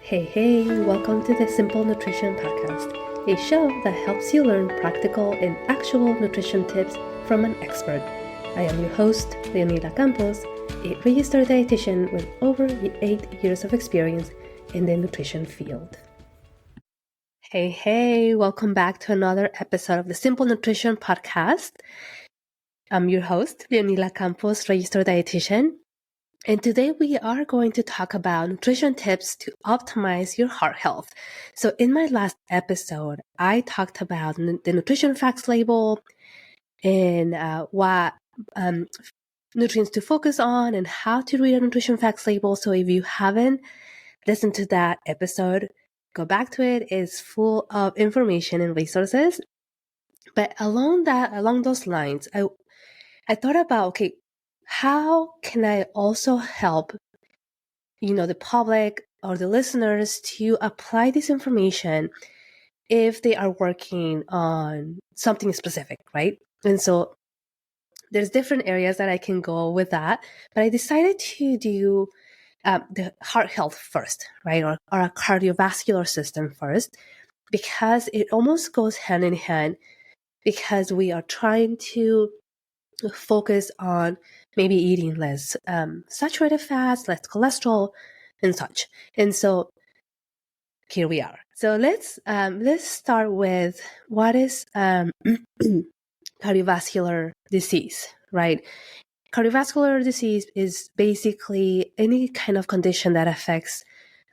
Hey, welcome to the Simple Nutrition Podcast, a show that helps you learn practical and actual nutrition tips from an expert. I am your host, Leonila Campos, a registered dietitian with over 8 years of experience in the nutrition field. Hey, welcome back to another episode of the Simple Nutrition Podcast. I'm your host, Leonila Campos, registered dietitian. And today we are going to talk about nutrition tips to optimize your heart health. So in my last episode, I talked about the nutrition facts label and what nutrients to focus on and how to read a nutrition facts label. So if you haven't listened to that episode, go back to it. It's full of information and resources. But along those lines, I thought about, okay, how can I also help the public or the listeners to apply this information if they are working on something specific, right? And so there's different areas that I can go with that, but I decided to do the heart health first, right? Or our cardiovascular system first, because it almost goes hand in hand, because we are trying to focus on maybe eating less saturated fats, less cholesterol, and such. And so here we are. So let's start with what is cardiovascular disease, right? Cardiovascular disease is basically any kind of condition that affects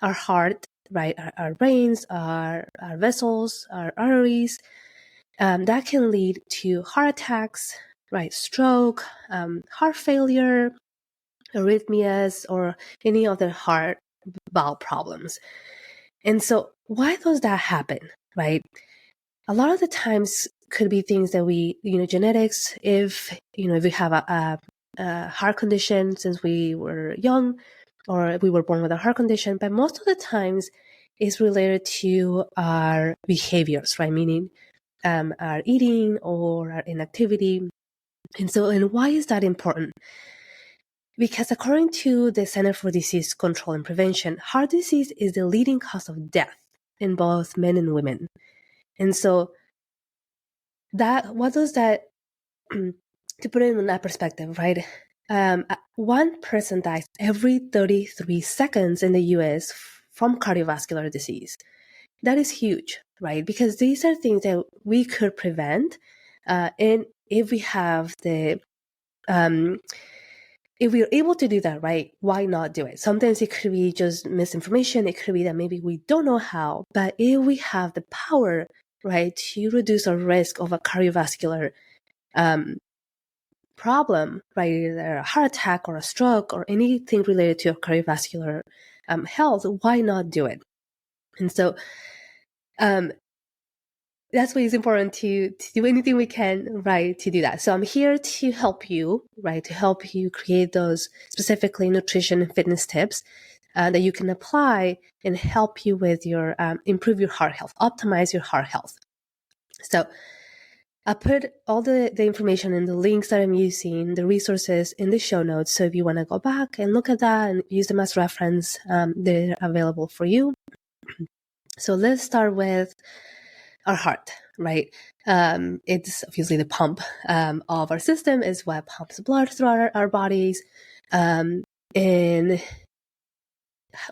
our heart, right? Our brains, our vessels, our arteries. That can lead to heart attacks, right? Stroke, heart failure, arrhythmias, or any other heart valve problems. And so why does that happen, right? A lot of the times could be things that we, genetics, if we have a heart condition since we were young, or we were born with a heart condition, but most of the times it's related to our behaviors, right? Meaning our eating or our inactivity. And why is that important? Because according to the Center for Disease Control and Prevention, heart disease is the leading cause of death in both men and women. And so what does that, to put it in that perspective, right? One person dies every 33 seconds in the US from cardiovascular disease. That is huge, right? Because these are things that we could prevent. And if we have if we're able to do that, right, why not do it? Sometimes it could be just misinformation. It could be that maybe we don't know how. But if we have the power, right, to reduce our risk of a cardiovascular problem, right, either a heart attack or a stroke or anything related to cardiovascular health, why not do it? And so that's why it's important to do anything we can, right, to do that. So I'm here to help you, right, to help you create those specifically nutrition and fitness tips that you can apply and help you with your, improve your heart health, optimize your heart health. So I put all the information and the links that I'm using, the resources in the show notes. So if you want to go back and look at that and use them as reference, they're available for you. So let's start with our heart, right? It's obviously the pump of our system, is what pumps blood through our bodies. And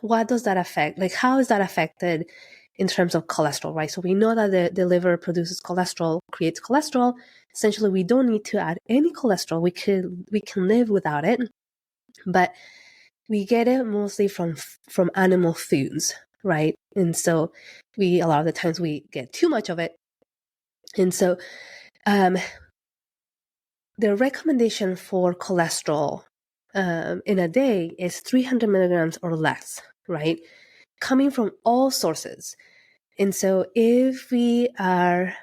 what does that affect? Like, how is that affected in terms of cholesterol, right? So we know that the liver produces cholesterol, creates cholesterol. Essentially, we don't need to add any cholesterol. We can live without it, but we get it mostly from animal foods, right? And so a lot of the times we get too much of it. And so the recommendation for cholesterol in a day is 300 milligrams or less, right? Coming from all sources. And so if we are,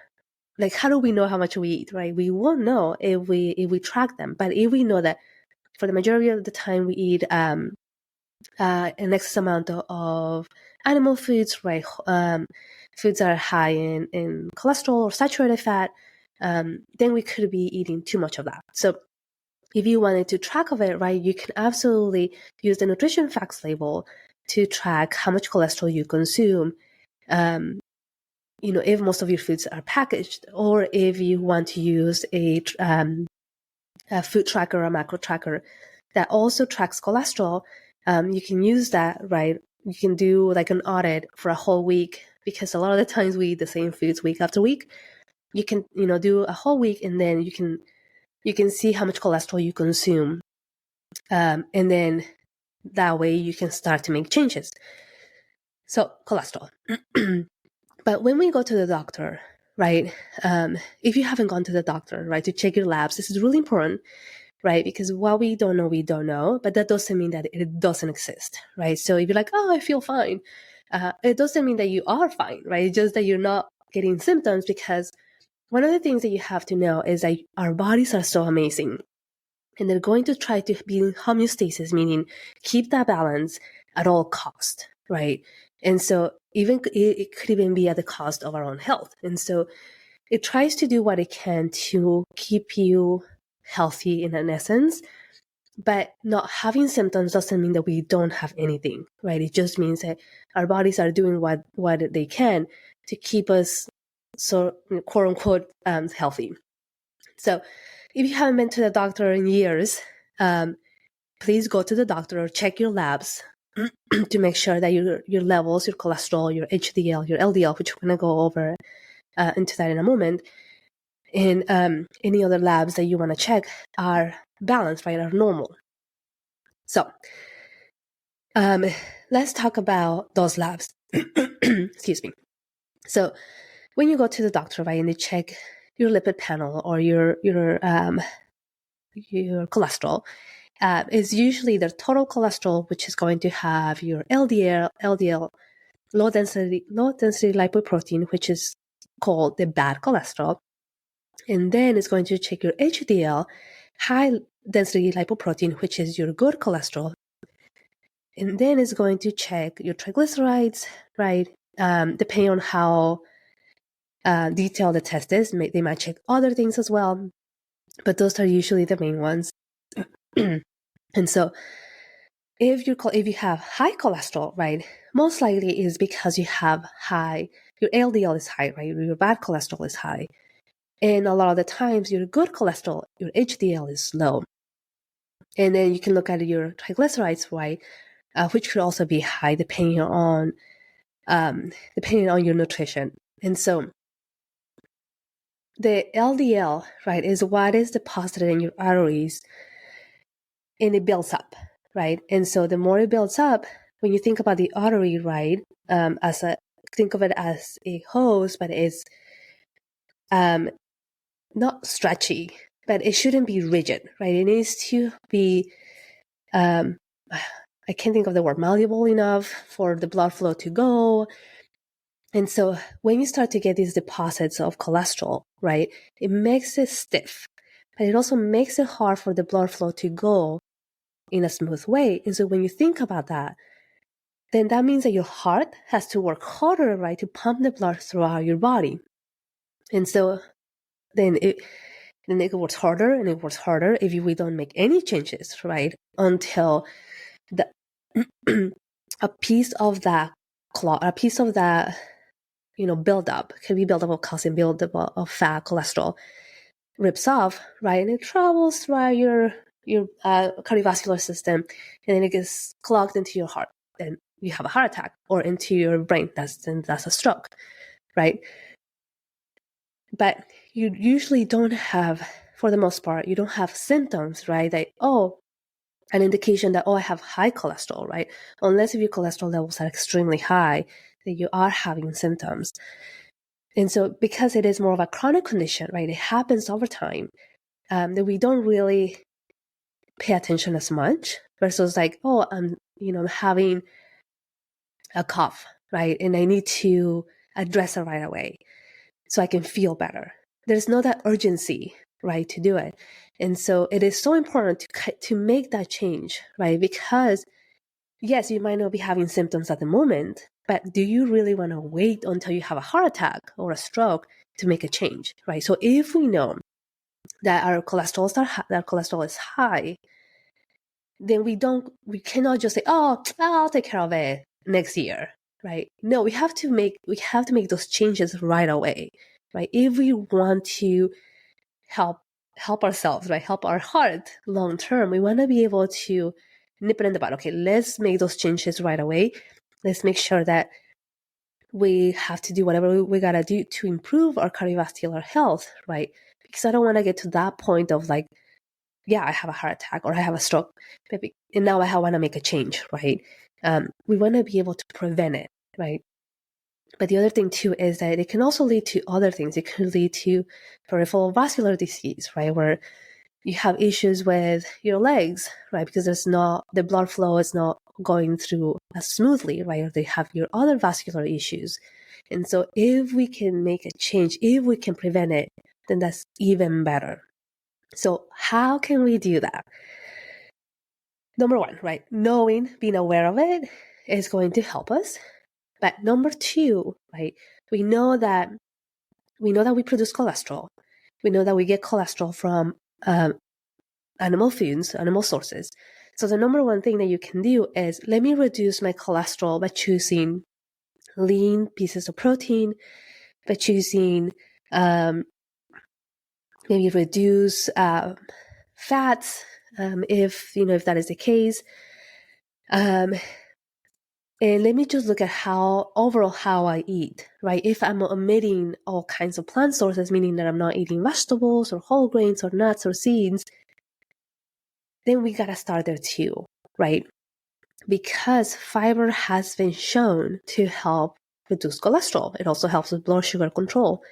like, how do we know how much we eat, right? We won't know if we track them. But if we know that for the majority of the time we eat an excess amount of animal foods, right? Foods that are high in cholesterol or saturated fat, then we could be eating too much of that. So if you wanted to track of it, right, you can absolutely use the nutrition facts label to track how much cholesterol you consume, if most of your foods are packaged, or if you want to use a food tracker or a macro tracker that also tracks cholesterol, you can use that, right? You can do like an audit for a whole week, because a lot of the times we eat the same foods week after week. You can, do a whole week, and then you can see how much cholesterol you consume. And then that way you can start to make changes. So cholesterol. But when we go to the doctor, right, if you haven't gone to the doctor, right, to check your labs, this is really important, right? Because what we don't know, but that doesn't mean that it doesn't exist, right? So if you're like, oh, I feel fine, it doesn't mean that you are fine, right? It's just that you're not getting symptoms, because one of the things that you have to know is that our bodies are so amazing, and they're going to try to be in homeostasis, meaning keep that balance at all cost, right? And so it could even be at the cost of our own health. And so it tries to do what it can to keep you healthy in an essence, but not having symptoms doesn't mean that we don't have anything, right? It just means that our bodies are doing what they can to keep us, so quote unquote, healthy. So if you haven't been to the doctor in years, please go to the doctor or check your labs to make sure that your levels, your cholesterol, your HDL, your LDL, which we're going to go over into that in a moment, and any other labs that you want to check are balanced, right, are normal. So let's talk about those labs. Excuse me. So when you go to the doctor, right, and they check your lipid panel or your cholesterol, is usually the total cholesterol, which is going to have your LDL, low density lipoprotein, which is called the bad cholesterol. And then it's going to check your HDL, high density lipoprotein, which is your good cholesterol. And then it's going to check your triglycerides, right? Depending on how detailed the test is, they might check other things as well, but those are usually the main ones. And so if you have high cholesterol, right, most likely is because you have your LDL is high, right? Your bad cholesterol is high. And a lot of the times your good cholesterol, your HDL is low. And then you can look at your triglycerides, right, which could also be high depending on your nutrition. And so the LDL, right, is what is deposited in your arteries, and it builds up, right? And so the more it builds up, when you think about the artery, right, think of it as a hose, but it's not stretchy, but it shouldn't be rigid, right? It needs to be, I can't think of the word, malleable enough for the blood flow to go. And so when you start to get these deposits of cholesterol, right, it makes it stiff, but it also makes it hard for the blood flow to go in a smooth way. And so when you think about that, then that means that your heart has to work harder, right, to pump the blood throughout your body. And so then it works harder and it works harder if we don't make any changes, right, until the a piece of that buildup, can be buildup of calcium, buildup of fat, cholesterol, rips off, right, and it travels throughout your cardiovascular system, and then it gets clogged into your heart, and you have a heart attack, or into your brain, that's a stroke, right? But you usually don't have, for the most part, you don't have symptoms, right? That, an indication that, I have high cholesterol, right? Unless if your cholesterol levels are extremely high, that you are having symptoms. And so because it is more of a chronic condition, right, it happens over time, that we don't really pay attention as much, versus like, I'm having a cough, right? And I need to address it right away so I can feel better. There's no that urgency, right, to do it. And so it is so important to make that change, right? Because yes, you might not be having symptoms at the moment, but do you really want to wait until you have a heart attack or a stroke to make a change, right? So if we know that our cholesterol is high, then we cannot just say, oh, I'll take care of it next year, right? No, we have to make those changes right away, right? If we want to help ourselves, right? Help our heart long term, we want to be able to nip it in the bud. Okay, let's make those changes right away. Let's make sure that we have to do whatever we gotta do to improve our cardiovascular health, right? Because I don't want to get to that point of like, yeah, I have a heart attack or I have a stroke, and now I want to make a change, right? We want to be able to prevent it, right? But the other thing too is that it can also lead to other things. It can lead to peripheral vascular disease, right? Where you have issues with your legs, right? Because the blood flow is not going through as smoothly, right? Or they have your other vascular issues. And so if we can make a change, if we can prevent it, then that's even better. So how can we do that? Number one, right? Being aware of it is going to help us. But number two, right? We know that we produce cholesterol. We know that we get cholesterol from animal foods, animal sources. So the number one thing that you can do is, let me reduce my cholesterol by choosing lean pieces of protein, by choosing maybe reduce fats, if that is the case. And let me just look at how I eat, right? If I'm omitting all kinds of plant sources, meaning that I'm not eating vegetables or whole grains or nuts or seeds, then we gotta start there too, right? Because fiber has been shown to help reduce cholesterol. It also helps with blood sugar control.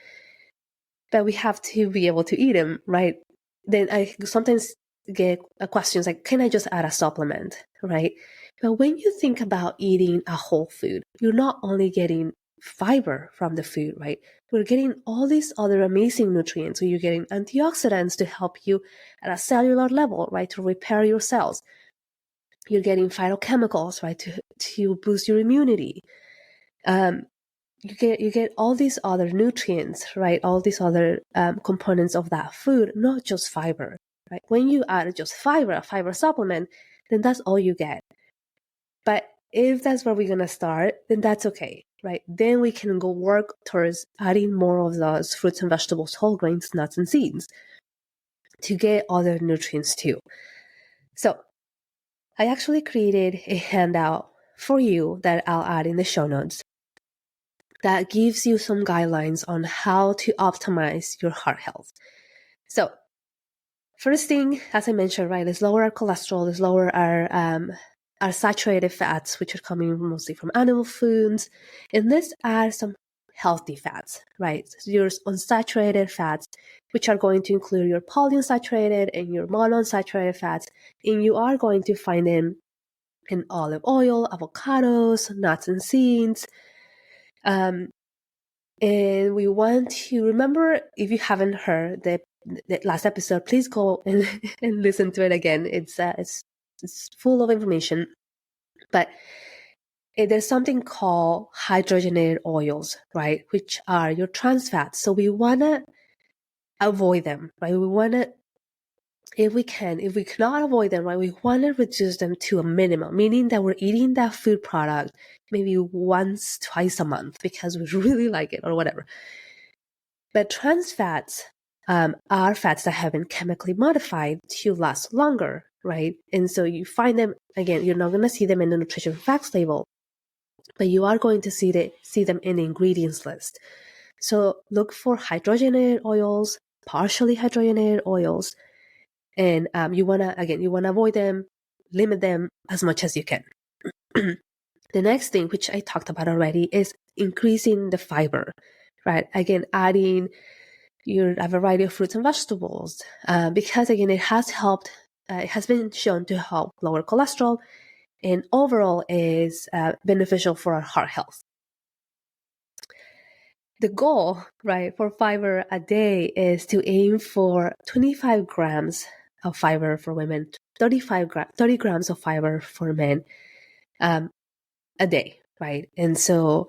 But we have to be able to eat them, right? Then I sometimes get questions like, can I just add a supplement, right? But when you think about eating a whole food, you're not only getting fiber from the food, right? We're getting all these other amazing nutrients. So you're getting antioxidants to help you at a cellular level, right? To repair your cells. You're getting phytochemicals, right? To boost your immunity. You get all these other nutrients, right? All these other components of that food, not just fiber, right? When you add just a fiber supplement, then that's all you get. But if that's where we're gonna start, then that's okay, right? Then we can go work towards adding more of those fruits and vegetables, whole grains, nuts, and seeds to get other nutrients too. So I actually created a handout for you that I'll add in the show notes that gives you some guidelines on how to optimize your heart health. So first thing, as I mentioned, right, is lower our cholesterol, is lower our saturated fats, which are coming mostly from animal foods, and let's add some healthy fats, right? So your unsaturated fats, which are going to include your polyunsaturated and your monounsaturated fats, and you are going to find them in olive oil, avocados, nuts and seeds. And we want to remember, if you haven't heard the last episode, please go and listen to it again. It's full of information. But there's something called hydrogenated oils, right? Which are your trans fats. So we want to avoid them, right? We want to, if we cannot avoid them, right, we want to reduce them to a minimum, meaning that we're eating that food product maybe once, twice a month because we really like it or whatever. But trans fats are fats that have been chemically modified to last longer, right? And so you find them, again, you're not going to see them in the nutrition facts label, but you are going to see them in the ingredients list. So look for hydrogenated oils, partially hydrogenated oils, and you want to avoid them, limit them as much as you can. The next thing, which I talked about already, is increasing the fiber, right? Again, adding a variety of fruits and vegetables, because again, it has been shown to help lower cholesterol and overall is beneficial for our heart health. The goal, right, for fiber a day is to aim for 25 grams of fiber for women, 30 grams of fiber for men a day, right? And so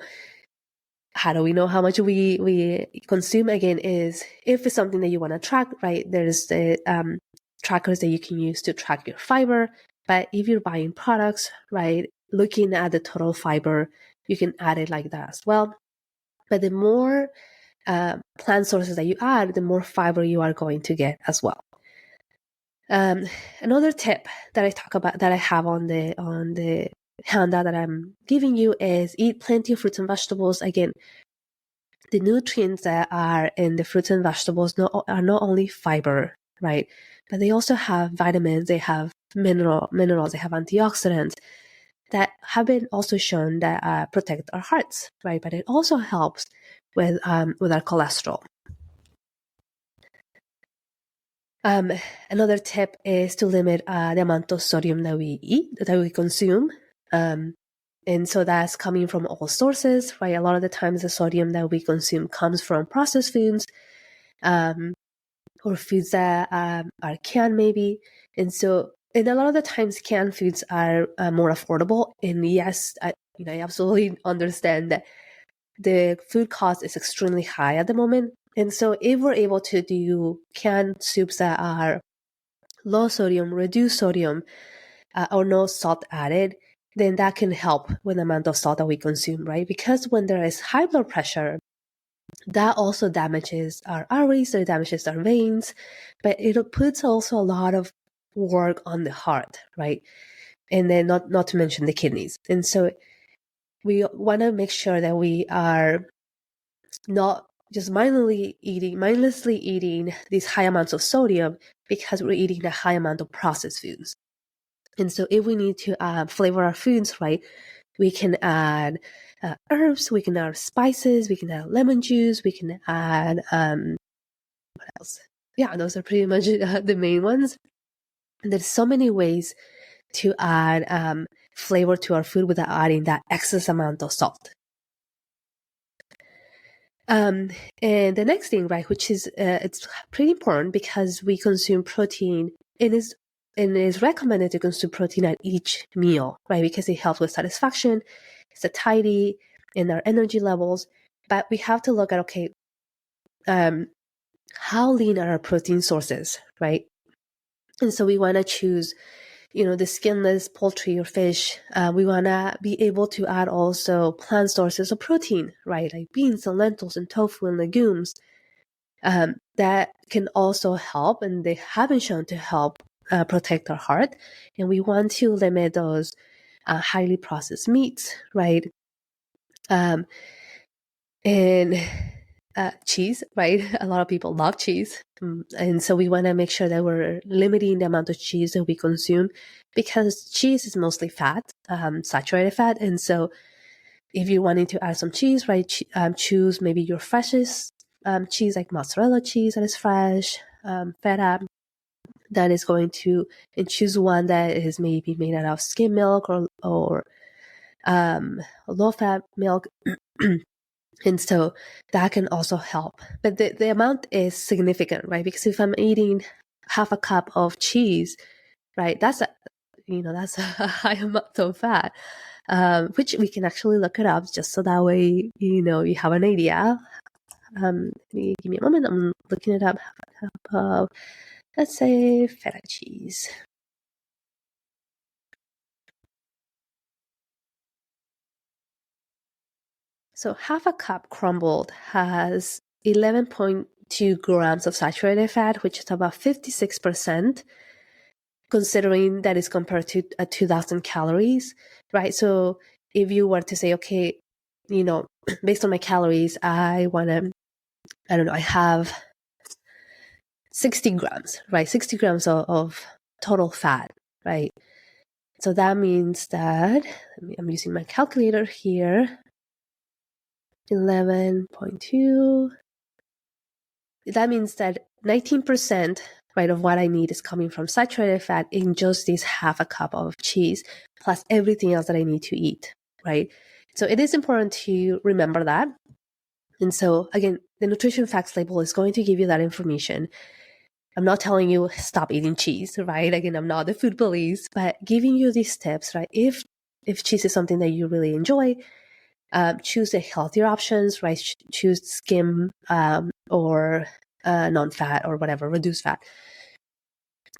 how do we know how much we consume? Again, is if it's something that you want to track, right? There's the trackers that you can use to track your fiber. But if you're buying products, right, looking at the total fiber, you can add it like that as well. But the more plant sources that you add, the more fiber you are going to get as well. Another tip that I talk about, that I have on the handout that I'm giving you, is eat plenty of fruits and vegetables. Again, the nutrients that are in the fruits and vegetables are not only fiber, right? But they also have vitamins, they have minerals, they have antioxidants that have been also shown that protect our hearts, right? But it also helps with our cholesterol. Another tip is to limit the amount of sodium that we consume. And so that's coming from all sources, right? A lot of the times the sodium that we consume comes from processed foods, or foods that are canned maybe. And a lot of the times canned foods are more affordable. And yes, I absolutely understand that the food cost is extremely high at the moment. And so if we're able to do canned soups that are low sodium, reduced sodium, or no salt added, then that can help with the amount of salt that we consume, right? Because when there is high blood pressure, that also damages our arteries, it damages our veins, but it puts also a lot of work on the heart, right? And then not to mention the kidneys. And so we want to make sure that we are not just mindlessly eating these high amounts of sodium because we're eating a high amount of processed foods. And so if we need to flavor our foods, right, we can add herbs, we can add spices, we can add lemon juice, we can add, what else? Yeah, those are pretty much the main ones. And there's so many ways to add flavor to our food without adding that excess amount of salt. And the next thing, right, which is it's pretty important because we consume protein, and it is recommended to consume protein at each meal, right, because it helps with satisfaction, satiety, and our energy levels. But we have to look at, okay, how lean are our protein sources, right? And so we want to choose, the skinless poultry or fish. We want to be able to add also plant sources of protein, right? Like beans and lentils and tofu and legumes. That can also help, and they have been shown to help protect our heart. And we want to limit those highly processed meats, right? And cheese, right? A lot of people love cheese. And so we want to make sure that we're limiting the amount of cheese that we consume, because cheese is mostly fat, saturated fat. And so if you're wanting to add some cheese, right, choose maybe your freshest cheese, like mozzarella cheese that is fresh, feta, that is going to, and choose one that is maybe made out of skim milk or low fat milk. And so that can also help. But the amount is significant, right? Because if I'm eating half a cup of cheese, right, that's a high amount of fat, which we can actually look it up just so that way, you have an idea. Give me a moment. I'm looking it up. Half a cup of, let's say, feta cheese. So half a cup crumbled has 11.2 grams of saturated fat, which is about 56%, considering that is compared to 2,000 calories, right? So if you were to say, okay, based on my calories, I have 60 grams, right? 60 grams of total fat, right? So that means that, I'm using my calculator here, 11.2. That means that 19%, right, of what I need is coming from saturated fat in just this half a cup of cheese, plus everything else that I need to eat, right? So it is important to remember that. And so again, the nutrition facts label is going to give you that information. I'm not telling you stop eating cheese, right? Again, I'm not the food police, but giving you these tips, right? If cheese is something that you really enjoy, choose the healthier options, right? Choose skim or non-fat or whatever, reduced fat.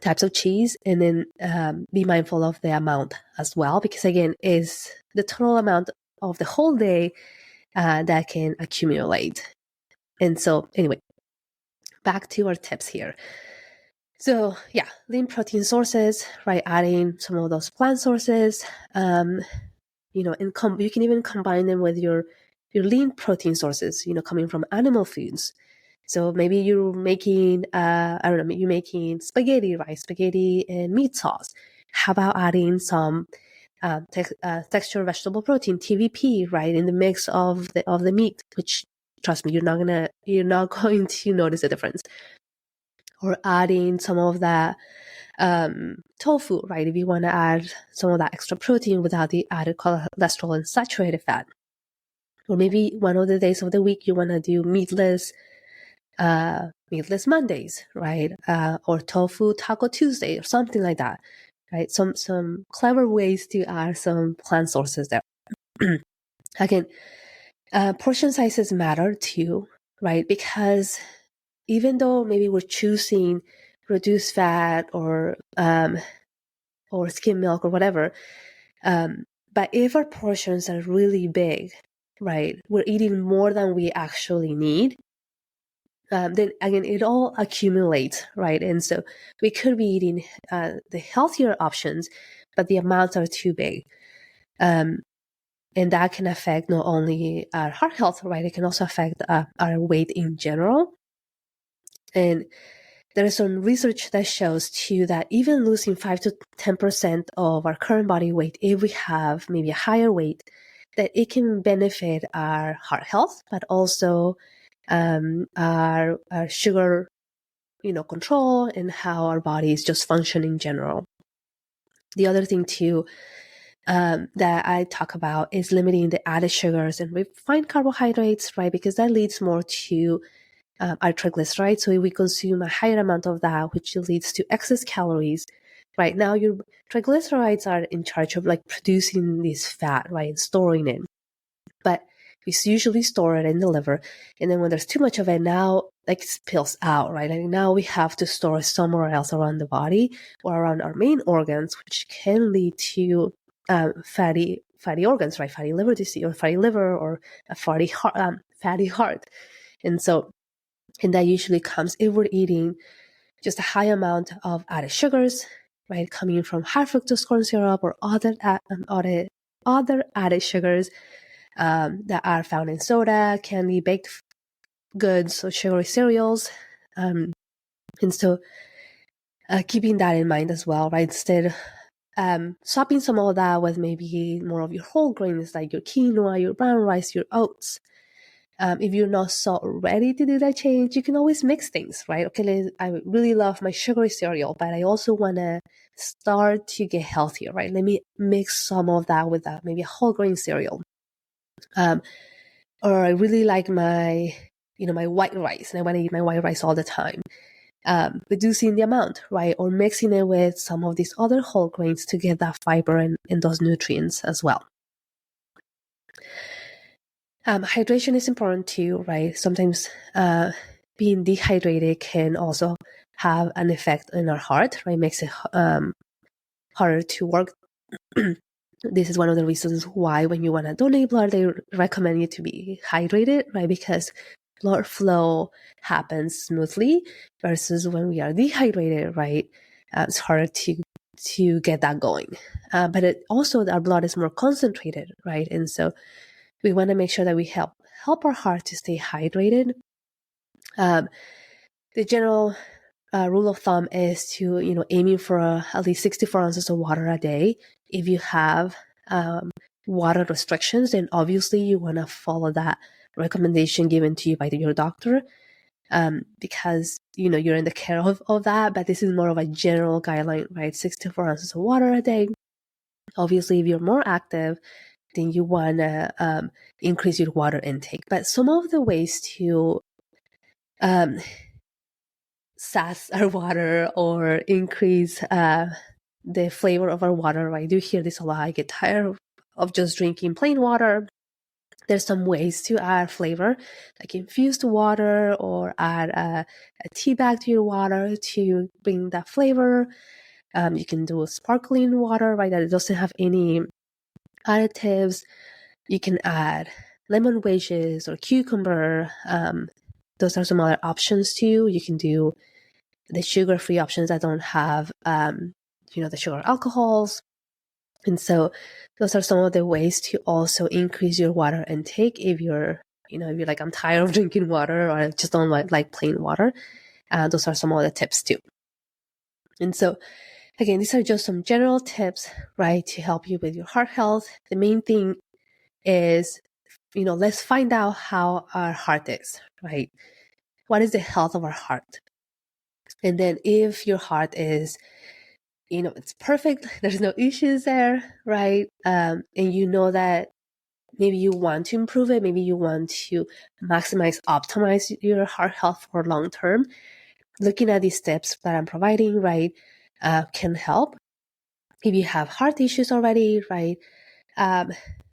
types of cheese, and then be mindful of the amount as well, because again, is the total amount of the whole day that can accumulate. And so anyway, back to our tips here. So yeah, lean protein sources, right? Adding some of those plant sources, and you can even combine them with your lean protein sources, coming from animal foods. So maybe you're making, you're making spaghetti, right? Spaghetti and meat sauce. How about adding some texture vegetable protein, TVP, right, in the mix of the meat? Which, trust me, you're not going to notice a difference. Or adding some of that tofu, right? If you want to add some of that extra protein without the added cholesterol and saturated fat. Or maybe one of the days of the week you want to do meatless Mondays, right? Or tofu taco Tuesday or something like that, right? Some clever ways to add some plant sources there. Again, portion sizes matter too, right? Because even though maybe we're choosing reduced fat or skim milk or whatever, but if our portions are really big, right, we're eating more than we actually need, then again, it all accumulates, right? And so we could be eating the healthier options, but the amounts are too big. And that can affect not only our heart health, right? It can also affect our weight in general. And there is some research that shows too that even losing 5 to 10% of our current body weight, if we have maybe a higher weight, that it can benefit our heart health, but also our sugar, control, and how our bodies just function in general. The other thing too that I talk about is limiting the added sugars and refined carbohydrates, right? Because that leads more to our triglycerides. So if we consume a higher amount of that, which leads to excess calories, right? Now your triglycerides are in charge of like producing this fat, right? And storing it. But we usually store it in the liver. And then when there's too much of it, now like spills out, right? And now we have to store somewhere else around the body or around our main organs, which can lead to fatty organs, right? Fatty liver disease or fatty liver or a fatty heart. And that usually comes if we're eating just a high amount of added sugars, right? Coming from high fructose corn syrup or other added sugars that are found in soda, candy, baked goods, or sugary cereals. And so keeping that in mind as well, right? Instead, swapping some of that with maybe more of your whole grains like your quinoa, your brown rice, your oats. If you're not so ready to do that change, you can always mix things, right? Okay, I really love my sugary cereal, but I also want to start to get healthier, right? Let me mix some of that with that, maybe a whole grain cereal. Or I really like my white rice, and I want to eat my white rice all the time. Reducing the amount, right? Or mixing it with some of these other whole grains to get that fiber and those nutrients as well. Hydration is important too, right? Sometimes being dehydrated can also have an effect on our heart, right? Makes it harder to work. This is one of the reasons why when you want to donate blood, they recommend you to be hydrated, right? Because blood flow happens smoothly versus when we are dehydrated, right? It's harder to get that going. But it also, our blood is more concentrated, right? And so we want to make sure that we help our heart to stay hydrated. The general rule of thumb is to, aiming for at least 64 ounces of water a day. If you have water restrictions, then obviously you want to follow that recommendation given to you by your doctor, because, you're in the care of that. But this is more of a general guideline, right? 64 ounces of water a day. Obviously, if you're more active, then you want to increase your water intake. But some of the ways to sass our water or increase the flavor of our water, right? I do hear this a lot. I get tired of just drinking plain water. There's some ways to add flavor, like infused water or add a tea bag to your water to bring that flavor. You can do sparkling water, right, that it doesn't have any additives. You can add lemon wedges or cucumber. Those are some other options too. You can do the sugar-free options that don't have, the sugar alcohols. And so those are some of the ways to also increase your water intake if you're like, I'm tired of drinking water, or I just don't like plain water. Those are some of the tips too. And so, again, these are just some general tips, right, to help you with your heart health. The main thing is, let's find out how our heart is, right? What is the health of our heart? And then if your heart is, it's perfect, there's no issues there, right? And you know that maybe you want to improve it, maybe you want to optimize your heart health for long term. Looking at these tips that I'm providing, right, can help. If you have heart issues already, right,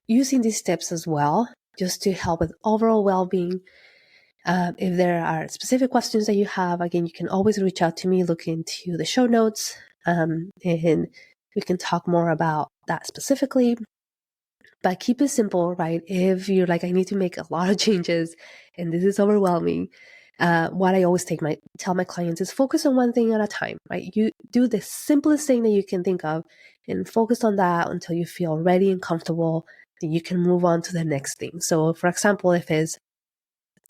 using these tips as well, just to help with overall well-being. If there are specific questions that you have, again, you can always reach out to me, look into the show notes, and we can talk more about that specifically. But keep it simple, right? If you're like, I need to make a lot of changes and this is overwhelming, what I always tell my clients is focus on one thing at a time, right? You do the simplest thing that you can think of and focus on that until you feel ready and comfortable, then you can move on to the next thing. So for example, if it's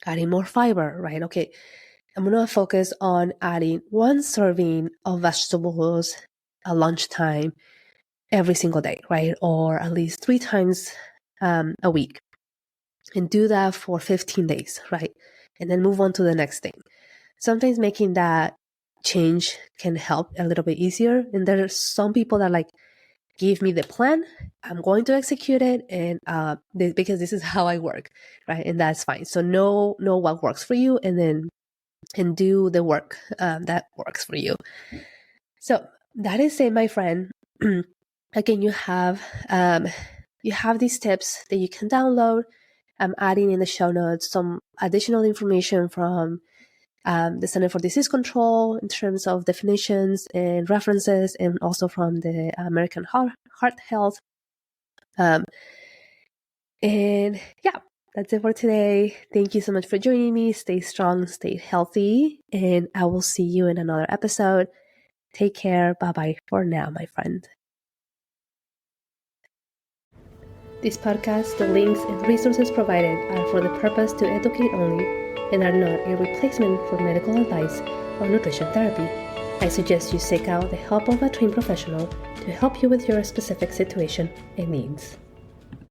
adding more fiber, right? Okay, I'm going to focus on adding 1 serving of vegetables at lunchtime every single day, right? Or at least 3 times a week. And do that for 15 days, right? And then move on to the next thing. Sometimes making that change can help a little bit easier. And there are some people that like, give me the plan, I'm going to execute it, and because this is how I work, right? And that's fine. So know what works for you, and do the work that works for you. So that is it, my friend. Again, you have these tips that you can download. I'm adding in the show notes some additional information from the Center for Disease Control in terms of definitions and references, and also from the American Heart Health. And yeah, that's it for today. Thank you so much for joining me. Stay strong, stay healthy, and I will see you in another episode. Take care. Bye-bye for now, my friend. This podcast, the links and resources provided are for the purpose to educate only and are not a replacement for medical advice or nutrition therapy. I suggest you seek out the help of a trained professional to help you with your specific situation and needs.